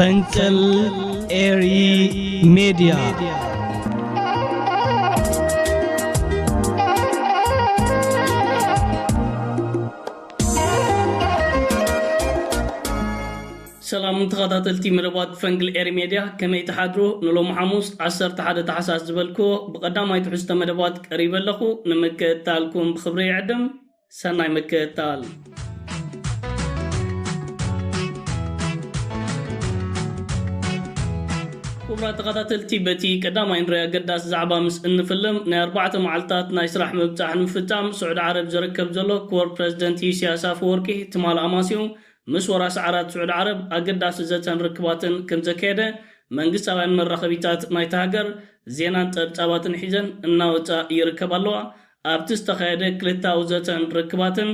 ፈንቅል ኤሪ ሚዲያ سلام تخاطلتي مربات فنقل إيري ميديا كما يتحدرو نلو محاموس 11 تحساس زبلكو بقدام ما يتحسست مربات قريبا لكو نمكتالكم بخبري عدم سناي مكتال كبرى تخاطلتي بتي قدام ينريا قداس زعبا مس انفلم نا 4 معلتات نا يسرح مبتاح نفتام سعود عرب زركب زلو كور بريزيدنت سياسة فوركي تمال أماسيو مس وراس عرات سعود عرب أقداس زتن ركباتن كم زكيدة منقص عن مرخبيتات نايتاجر زينان تبتاباتن حزن الناوتا يركب الله أبتستخيدة كلتا وزتن ركباتن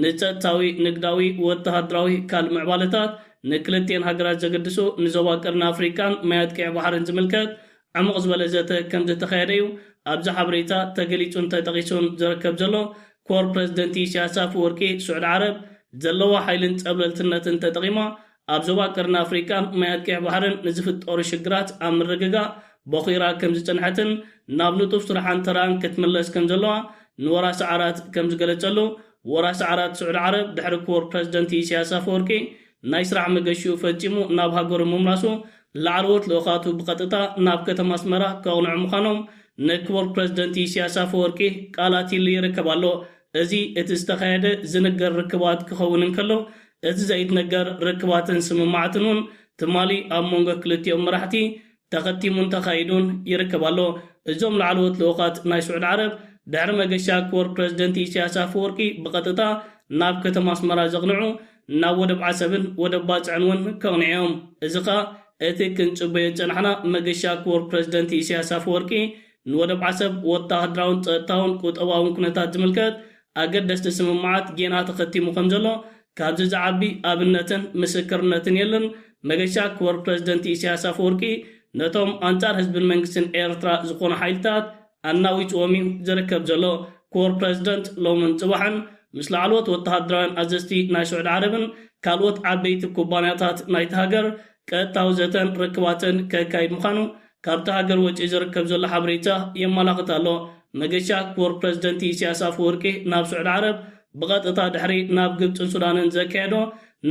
نتتاوي نقداوي واتهادراوي كالمعبالتات نكلتين هاجرات زقدسو نزواكرنا أفريكان ما يدكي بحرن زملكات عمق زبالزاته كم تتخيريو أبزا حبريتا تقليتون تتغيسون زركب زلو كور بريزيدنتي سياسة فوركي سعود عرب زلوا حيلن تقبلتنتن تدغيما أبزوا كرنا أفريكان ما يدكي بحرن نزفت أور شجرات أمر رجع بخيرا كم زتنحتن نابلو تفسرحان تران كتملس كم زلوا نورا سعرات كم زقلتلو ورا سعرات سعود عرب دحر كور بريزيدنتي سياسة فوركي نايسرع مقشو فتيمو ناب هاقور ممراسو لعروت لوقاتو بقطتا ناب كتم اسمرا كونع مخانوم نكور بريزيدنتي سياسة فوركي قالاتي اللي ركبالو ازي اتستخيد زنقر ركبات كخونن كلو ازي زايد نقر ركباتن سمماعتنون تمالي امونغ كلتي امرحتي تغتي منتخايدون يركبالو ازوم لعروت لوقات نايسعود عرب دعر مقشا كور بريزيدنتي سياسة فوركي بقطتا ناب كتم اسمرا زغنعو ناب ودب عسبن ودب باجعنون كونعيهم ازقا اتكن چبيت جنحنا مقشا كور بريزيدنتي سياسة فوركي نودب عسب وطاهدراون تاون قطواون كنتات زملكات أقدس تسممعات جينات تختي مخمزلو كابز عبي أبنتن مسكرنتن يلن مقشا كور بريزيدنتي سياسة فوركي نتوم أنتار حزب المنقسن إيرترا زقون حيلتات أناويت وميم زركب زلو كور بريزيدنت لو من صباحا مثل علوت والتهدران أزستي ناشعود عربن كالوت عبيت كوبانياتات نايتهاجر كتاوزتن ركباتن كايد مخانو كابتهاجر وجه زركب زلو حبريتا يمالاقتا لو مقشا كور بريزيدنتي سياسة فوركي ناب سعود عرب بغات اتا دحري ناب قبط سودانن زكيدو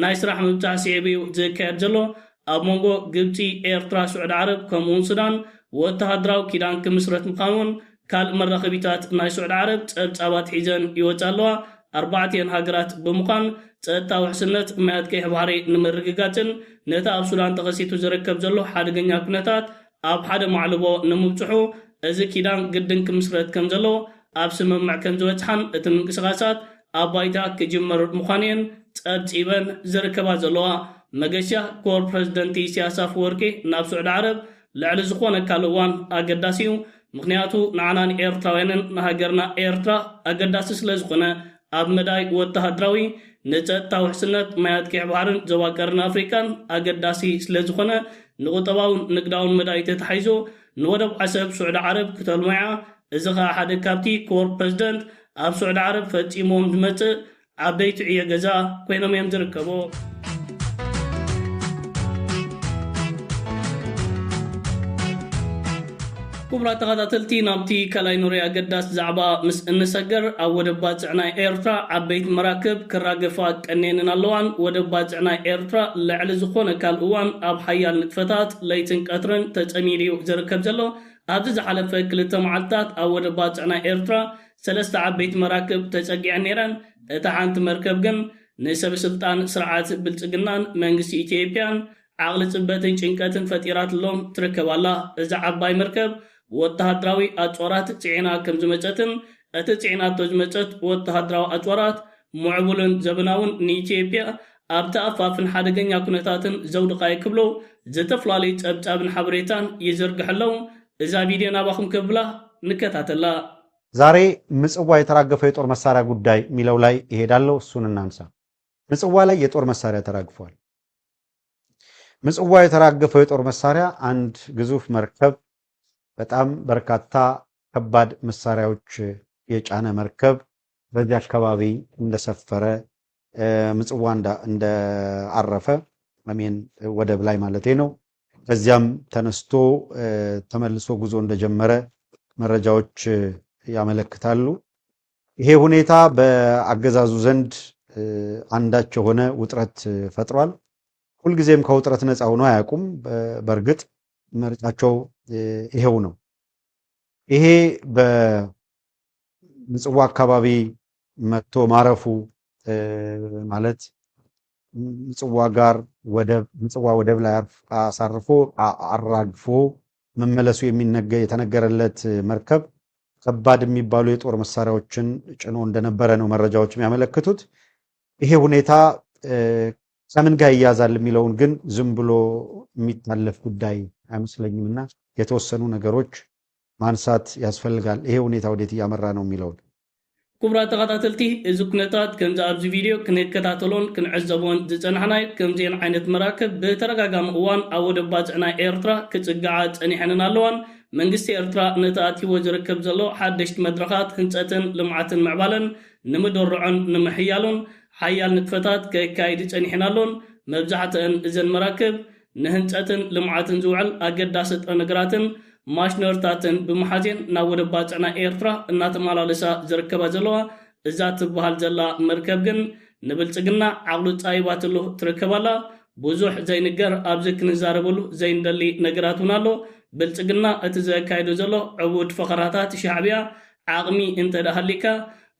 نايسرح مبتاع سيبيو زكيد زلو اب مونغو قبطي ايرترا سعود عرب كمون سودان واتهادراو كيدان كمسرت مقانون كال مرخبيتات ناي سعود عرب تابات حيزن يوتالوا 4 هاجرات بمقان ጸጥታ ውሕስነት ማያድከይ ህባሪ ንምርግጋትን ነታ ኣብ ሱዳን ተኸሲቱ ዝርከብ ዘሎ ሓደገኛ ኩነታት ኣብ ሓደ ማዕልቦ ንምብፅሑ እዚ ኪዳን ግድን ክምስረት ከም ዘሎ ኣብ ስምምዕ ከም ዝበፅሓን እቲ ምንቅስቓሳት ኣብ ባይታ ክጅመር ምዃነን ጸብፂበን ዝርከባ ዘለዋ መገሻ ኮር ፕሬዝደንት ኢሳያስ አፈወርቂ ናብ ስዑድ ዓረብ ልዕሊ ዝኾነ ካልእ እዋን ኣገዳሲ እዩ ምክንያቱ ንዓናን ኤርትራውያንን ንሃገርና ኤርትራ ኣገዳሲ ስለ ዝኾነ ኣብ መዳይ ወተሃደራዊ ነጸጥታ ውሕስነት ማያድክዕ ባህርን ዞባ ቀርኒ ኣፍሪካን ኣገዳሲ ስለ ዝኾነ ንቁጠባውን ንግዳውን መዳይ ተታሒዙ ንወደብ ዓሰብ ስዑድ ዓረብ ክተልመዓ እዚ ኸ ሓደ ካብቲ ኮር ፕሬዝደንት ኣብ ስዑድ ዓረብ ፈፂሞም ዝመጽእ ዓበይቲ ዕዮ ገዛ ኮይኖም እዮም ዝርከቡ كبرى تغطلتي نابتي كلاي نوري أقداس زعبا مس النسجر أو ودبات عناي إيرترا عبيت مراكب كراقفات كنين اللوان ودبات عناي إيرترا لعل زخونة كالوان أب حيال نتفتات ليتن كترن تجميلي وزركب زلو أبز على فكل تمعلتات أو ودبات عناي إيرترا سلست عبيت مراكب تجاقي عنيران تحانت مركب جن نسب سلطان سرعات بالتقنان منقسي إثيوبيان عقل تبتين شنكاتن فتيرات اللون تركب الله إذا عباي مركب ወተሃደራዊ አጽዋራት ጽዕና ከም ዝመጸትን እቲ ጽዕናት ዝመጸት ወተሃደራዊ አጽዋራት ሙዕቡልን ዘበናውን ንኢትዮጵያ ኣብታ ኣፋፍን ሓደገኛ ኩነታትን ዘውድቃይ ክብሎ ዝተፍላለዩ ጸብጻብን ሓበሬታን ይዝርግሕለው እዛ ቪድዮ ናባኹም ከብላ ንከታተላ ዛሬ ምጽዋ የተራገፈው የጦር መሳሪያ ጉዳይ ሚለው ላይ ይሄዳለው እሱን እናንሳ ምጽዋ ላይ የጦር መሳሪያ ተራግፏል ምጽዋ የተራገፈው የጦር መሳሪያ አንድ ግዙፍ መርከብ በጣም በርካታ ከባድ መሳሪያዎች የጫነ መርከብ በዚህ አካባቢ እንደሰፈረ ምጽዋ እንደ አረፈ አሜን ወደብ ላይ ማለት ነው። ከዚያም ተነስቶ ተመልሶ ጉዞ እንደጀመረ መረጃዎች ያመለክታሉ። ይሄ ሁኔታ በአገዛዙ ዘንድ አንዳች የሆነ ውጥረት ፈጥሯል። ሁልጊዜም ከውጥረት ነፃ ሆኖ አያውቁም። በእርግጥ ምርጫቸው ይሄው ነው። ይሄ በምጽዋ አካባቢ መጥቶ ማረፉ ማለት ምጽዋ ወደብ ላይ አሳርፎ አራግፎ መመለሱ የተነገረለት መርከብ ከባድ የሚባሉ የጦር መሳሪያዎችን ጭኖ እንደነበረ ነው መረጃዎች የሚያመለክቱት። ይሄ ሁኔታ ከምን ጋር ይያዛል የሚለውን ግን ዝም ብሎ የሚታለፍ ጉዳይ አይመስለኝምና የተወሰኑ ነገሮች ማንሳት ያስፈልጋል። ይሄ ሁኔታ ወዴት እያመራ ነው የሚለውን ክቡራት ተኸታተልቲ እዚ ኩነታት ከምዚ ኣብዚ ቪድዮ ክንከታተሎን ክንዕዘቦን ዝፀናሕናይ ከምዚአን ዓይነት መራክብ ብተረጋጋሚ እዋን ኣብ ወደብ ባፅዕናይ ኤርትራ ክፅግዓ ፀኒሐንን ኣለዋን መንግስቲ ኤርትራ ነቲ ኣትይዎ ዝርከብ ዘሎ ሓደሽቲ መድረኻት ህንፀትን ልምዓትን ምዕባለን ንምድርዖን ንምሕያሉን ሓያል ንጥፈታት ከካይድ ፀኒሐን ኣሎን መብዛሕትአን እዘን መራክብ ንህንፀትን ልምዓትን ዝውዕል ኣገዳሲ ጥረ ነገራትን ማሽነርታትን ብምሓዜን ናብ ወደብ ባፅዕናይ ኤርትራ እናተመላለሳ ዝርከባ ዘለዋ እዛ ትበሃል ዘላ መርከብ ግን ንብልፅግና ዓቕሉ ፃይባትሉ ትርከባላ። ብዙሕ ዘይንገር ኣብዚ ክንዛረበሉ ዘይንደሊ ነገራት እውን ኣሎ። ብልፅግና እቲ ዘካይዶ ዘሎ ዕቡድ ፈኸራታት ሻዕብያ ዓቕሚ እንተዳሃሊካ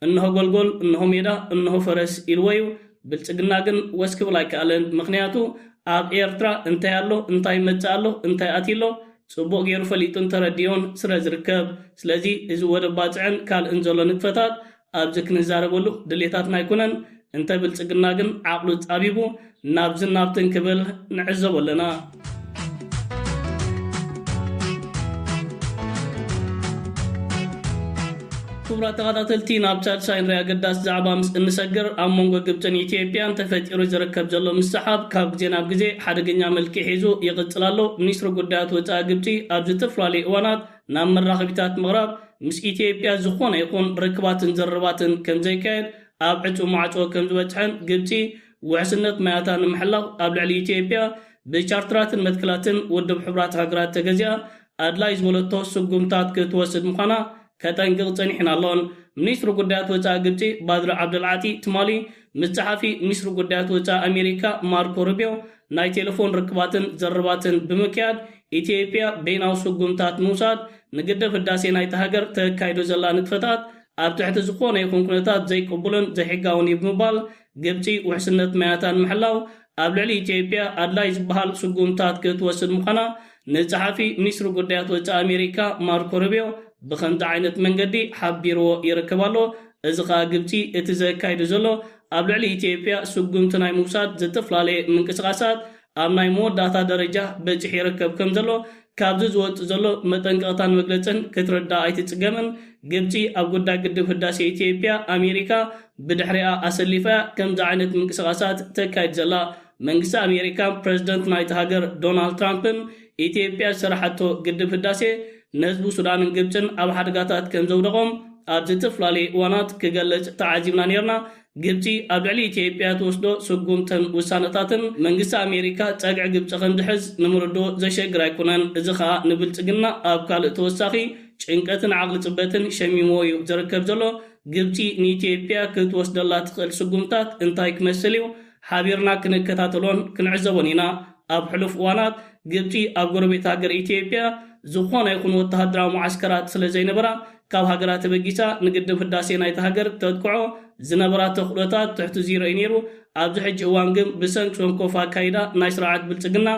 እንሆ ጎልጎል እንሆ ሜዳ እንሆ ፈረስ ኢልወዩ ብልፅግና ግን ወስክብል ኣይከኣለን። ምክንያቱ ኣብ ኤርትራ እንታይ ኣሎ እንታይ መፅእ ኣሎ እንታይ ኣትሎ ጽቡቅ ገይሩ ፈሊጡን ተረዲዮን ስለ ዝርከብ ስለዚ እዚ ወደብ ባፅዕን ካልእን ዘሎ ንጥፈታት ኣብዚ ክንዛረበሉ ድሌታትና ኣይኮነን። እንተ ብልፅግና ግን ዓቕሉ ፃቢቡ ናብዝን ናብትን ክብል ንዕዘቦ ኣለና። ክቡራት ተኸታተልቲ ናብ ሳልሳይ ንሪኣ ገዳስ ዛዕባ ምስ እንሰግር ኣብ መንጎ ግብፅን ኢትዮጵያን ተፈጢሩ ዝርከብ ዘሎ ምስሓብ ካብ ግዜ ናብ ግዜ ሓደገኛ መልክዕ ሒዙ ይቕፅል ኣሎ። ሚኒስትሪ ጉዳያት ወፃኢ ግብፂ ኣብ ዝተፈላለዩ እዋናት ናብ መራኸቢታት ምቕራብ ምስ ኢትዮጵያ ዝኾነ ይኹን ርክባትን ዘረባትን ከም ዘይካየድ ኣብ ዕፁ ማዕፆ ከም ዝበፅሐን ግብፂ ውሕስነት ማያታ ንምሕላው ኣብ ልዕሊ ኢትዮጵያ ብቻርተራትን መትከላትን ውድብ ሕቡራት ሃገራት ተገዚኣ ኣድላይ ዝበለቶ ስጉምታት ክትወስድ ምዃና ከጠንቅቕ ፀኒሕና ኣሎን። ሚኒስትሪ ጉዳያት ወፃኢ ግብፂ ባድሪ ዓብደልዓጢ ትማሊ ምስ ፀሓፊ ሚኒስትሪ ጉዳያት ወፃኢ ኣሜሪካ ማርኮ ሩቢዮ ናይ ቴሌፎን ርክባትን ዘረባትን ብምክያድ ኢትዮጵያ ቤናዊ ስጉምታት ምውሳድ ንግድብ ህዳሴ ናይቲ ሃገር ተካይዶ ዘላ ንጥፈታት ኣብ ትሕቲ ዝኾነ ይኹን ኩነታት ዘይቅቡልን ዘይሕጋውን ብምባል ግብፂ ውሕስነት ማያታ ንምሕላው ኣብ ልዕሊ ኢትዮጵያ ኣድላይ ዝበሃል ስጉምታት ክትወስድ ምዃና ንፀሓፊ ሚኒስትሪ ጉዳያት ወፃኢ ኣሜሪካ ማርኮ ሩቢዮ ብኸምዚ ዓይነት መንገዲ ሓቢርዎ ይርከብ ኣሎ። እዚ ከዓ ግብፂ እቲ ዘካይዱ ዘሎ ኣብ ልዕሊ ኢትዮጵያ ስጉምቲ ናይ ምውሳድ ዝተፈላለየ ምንቅስቃሳት ኣብ ናይ መወዳእታ ደረጃ በፂሕ ይርከብ ከም ዘሎ ካብዚ ዝወፅእ ዘሎ መጠንቀቕታን መግለፅን ክትርዳእ ኣይትፅገምን። ግብፂ ኣብ ጉዳይ ግድብ ህዳሴ ኢትዮጵያ ኣሜሪካ ብድሕሪኣ ኣሰሊፋ ከምዚ ዓይነት ምንቅስቃሳት ተካይድ ዘላ መንግስቲ ኣሜሪካ ፕረዚደንት ናይቲ ሃገር ዶናልድ ትራምፕን ኢትዮጵያ ዝሰራሓቶ ግድብ ህዳሴ ንህዝቡ ሱዳንን ግብፅን ኣብ ሓደጋታት ከም ዘውደቖም ኣብ ዝተፈላለዩ እዋናት ክገልጽ ተዓዚብና ነርና። ግብፂ ኣብ ልዕሊ ኢትዮጵያ ትወስዶ ስጉምትን ውሳነታትን መንግስቲ ኣሜሪካ ፀግዒ ግብፂ ከም ዝሕዝ ንምርዶ ዘሸግር ኣይኮነን። እዚ ከዓ ንብልፅግና ኣብ ካልእ ተወሳኺ ጭንቀትን ዓቕሊ ፅበትን ሸሚሞ እዩ ዝርከብ ዘሎ። ግብፂ ንኢትዮጵያ ክትወስደላ ትኽእል ስጉምታት እንታይ ክመስል እዩ ሓቢርና ክንከታተሎን ክንዕዘቦን ኢና። ኣብ ሕሉፍ እዋናት ግብፂ ኣብ ጎረቤት ሃገር ኢትዮጵያ ዝኾነ ይኹን ወተሃደራዊ ሙዓስከራት ስለ ዘይነበራ ካብ ሃገራት ተበጊሳ ንግድብ ህዳሴ ናይቲ ሃገር ተጥቅዖ ዝነበራ ተኽእሎታት ትሕቲ ዚሮ እዩ ነይሩ። ኣብዚ ሕጂ እዋን ግን ብሰንኪ ሰንኮፍ ኣካይዳ ናይ ስርዓት ብልፅግና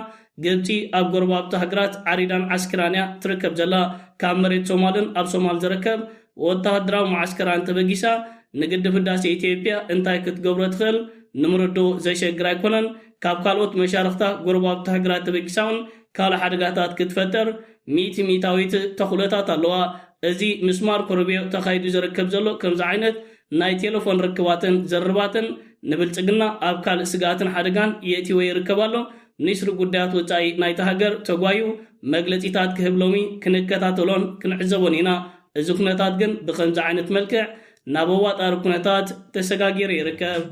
ግብፂ ኣብ ጎረባብቲ ሃገራት ዓሪዳን ዓስክራን እያ ትርከብ ዘላ። ካብ መሬት ሶማልን ኣብ ሶማል ዝርከብ ወተሃደራዊ ሙዓስከራን ተበጊሳ ንግድብ ህዳሴ ኢትዮጵያ እንታይ ክትገብሮ ትኽእል ንምርዶ ዘይሸግር ኣይኮነን። ካብ ካልኦት መሻርክታ ጎረባብቲ ሃገራት ተበጊሳውን ካልእ ሓደጋታት ክትፈጠር ሚታዊት ተኽእሎታት ኣለዋ። እዚ ምስ ማርኮ ሩቢዮ ተኻይዱ ዝርከብ ዘሎ ከምዚ ዓይነት ናይ ቴሌፎን ርክባትን ዘረባትን ንብልፅግና ኣብ ካልእ ስጋትን ሓደጋን የእትዎ ይርከብ ኣሎ። ሚኒስትሪ ጉዳያት ወፃኢ ናይቲ ሃገር ተጓዩ መግለፂታት ክህብ ሎሚ ክንከታተሎን ክንዕዘቦን ኢና። እዚ ኩነታት ግን ብከምዚ ዓይነት መልክዕ ናብ ኣዋጣሪ ኩነታት ተሰጋጊሩ ይርከብ።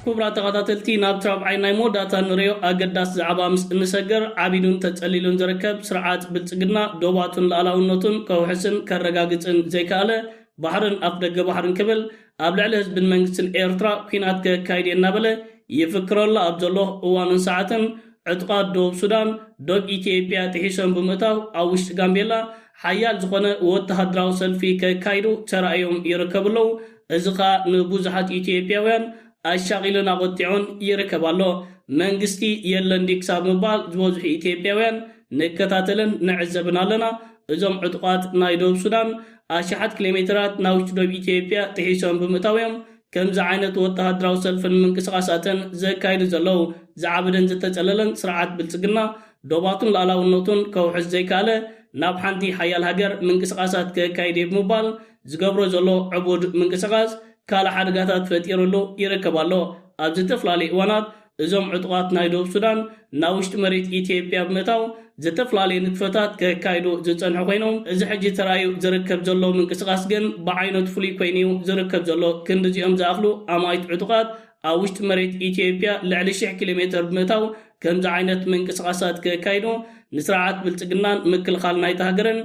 كبرى تغطاتلتي نابتراب عيناي موداتا نريو أقداس زعبا مس نسجر عبيدون تتسليلون زركب سرعات بلتقنا دوباتون لألاونوتون كوحسن كالرقاقتن زيكالة بحرن أفدق بحرن كبل أبلع لهز بالمنجسن إيرترا كينات كايدي النابلة يفكر الله أبزالله اوان ساعتن عتقاد دوب سودان دوب إيتيبيا تحيسن بمتاو أوش غامبيلا حيال زخونة واتهدراو سلفي كايدو ترأيهم يركبلو ازقا نبوزحات إيتيبياوان أشاغلنا قطعون يركبالو منجستي يلن ديكساب مبال زوزح إيتيبياوان نكتاتلن نعزبنا لنا ازم عتقات نايدوب سودان أشحات كيلومترات ناوش دوب إيتيبيا تحيسن بمتاوهم كمز عينت وتهدراو سلفن منقسقاساتن زكايد زلو زعبدن زتتسللن سرعات بلصقنا دوباتون لالاونوتون كوحز زيكاله ناب حنتي حيال هاجر منقسقاسات كايد بموبال زغبرو زلو عبود منقسقاس كالا حدغاتات فتيرلو يركبالو ابز تفلالي وانات ازم عطقات نايدوب سودان ناوشت مريت إثيوبيا بمتاو زتفلالي نكفتات كايدو زصنح خوينوم እዚ ሕጂ ተራዩ ዝርከብ ዘሎ منقسقاس ግን بعينت فلي ኮይኒው ዝርከብ ዘሎ ክንዲዚኦም ዝኣኽሉ ኣማይት ዕጡቃት ኣብ ውሽጢ መሬት ኢትዮጵያ ልዕሊ 100 ኪሎ ሜትር ብምታው ከምዚ ዓይነት منقسقاسات ከካይዱ ንስርዓት ብልጽግናን ምክልኻል ናይቲ ሃገርን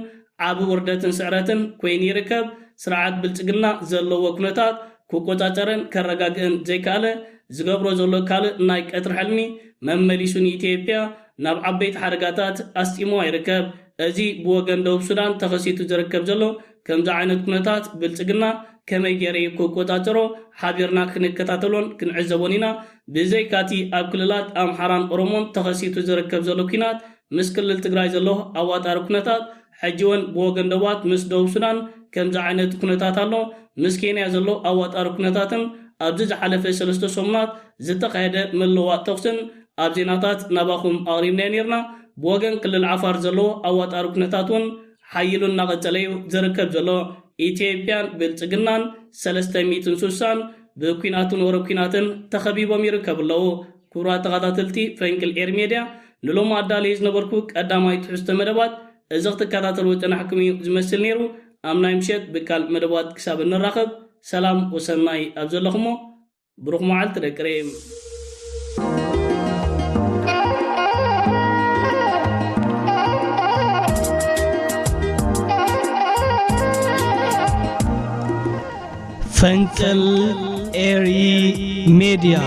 ዓብ ውርደትን ስዕረትን ኮይኑ ይርከብ ስርዓት ብልጽግና ዘለዎ ኩነታት ክቆጻጸርን ከረጋግእን ዘይካለ ዝገብሮ ዘሎ ካልእ ናይ ቀትሪ ሕልሚ መመሊሱን ኢትዮጵያ ናብ ዓበይቲ ሓደጋታት ኣስጢሞ ይርከብ እዚ ብወገን ደቡብ ሱዳን ተኸሲቱ ዝርከብ ዘሎ ከምዚ ዓይነት ኩነታት ብልጽግና ከመይ ገይሩ ክቆጻጸሮ ሓቢርና ክንከታተሎን ክንዕዘቦን ኢና ብዘይካቲ ኣብ ክልላት ኣምሓራን ኦሮሞን ተኸሲቱ ዝርከብ ዘሎ ኩናት ምስ ክልል ትግራይ ዘሎ ኣዋጣሪ ኩነታት ሕጂውን ብወገን ደቡባት ምስ ደቡብ ሱዳን ከምዚ ዓይነት ኩነታት ኣሎ ምስ ኬንያ ዘሎ ኣዋጣሪ ኩነታትን ኣብዚ ዝሓለፈ 3 ሰሙናት ዝተኻየደ ምልውዋጥ ተኩስን ኣብ ዜናታት ናባኹም ኣቕሪብና ነርና ብወገን ክልል ዓፋር ዘሎ ኣዋጣሪ ኩነታትን ሓይሉን እናቐጸለዩ ዝርከብ ዘሎ ኢትዮጵያን ብልጽግናን 360 ብኩናትን ወረብ ኩናትን ተኸቢቦም ይርከብለው ክቡራት ተኸታተልቲ ፈንቅል ኤር ሚድያ ንሎም ኣዳለይ ዝነበርኩ ቀዳማይ ትሕዝቶ መደባት እዚ ክትከታተሉ ጥናሕኩም እዩ ዝመስል ነይሩ ኣብ ናይ ምሸት ብካል መደባት ክሳብ እንራኸብ ሰላም ወሰናይ ኣብ ዘለኹሞ ብሩኽ መዓልቲ ደቅሬም ፈንቅል ኤሪ ሚድያ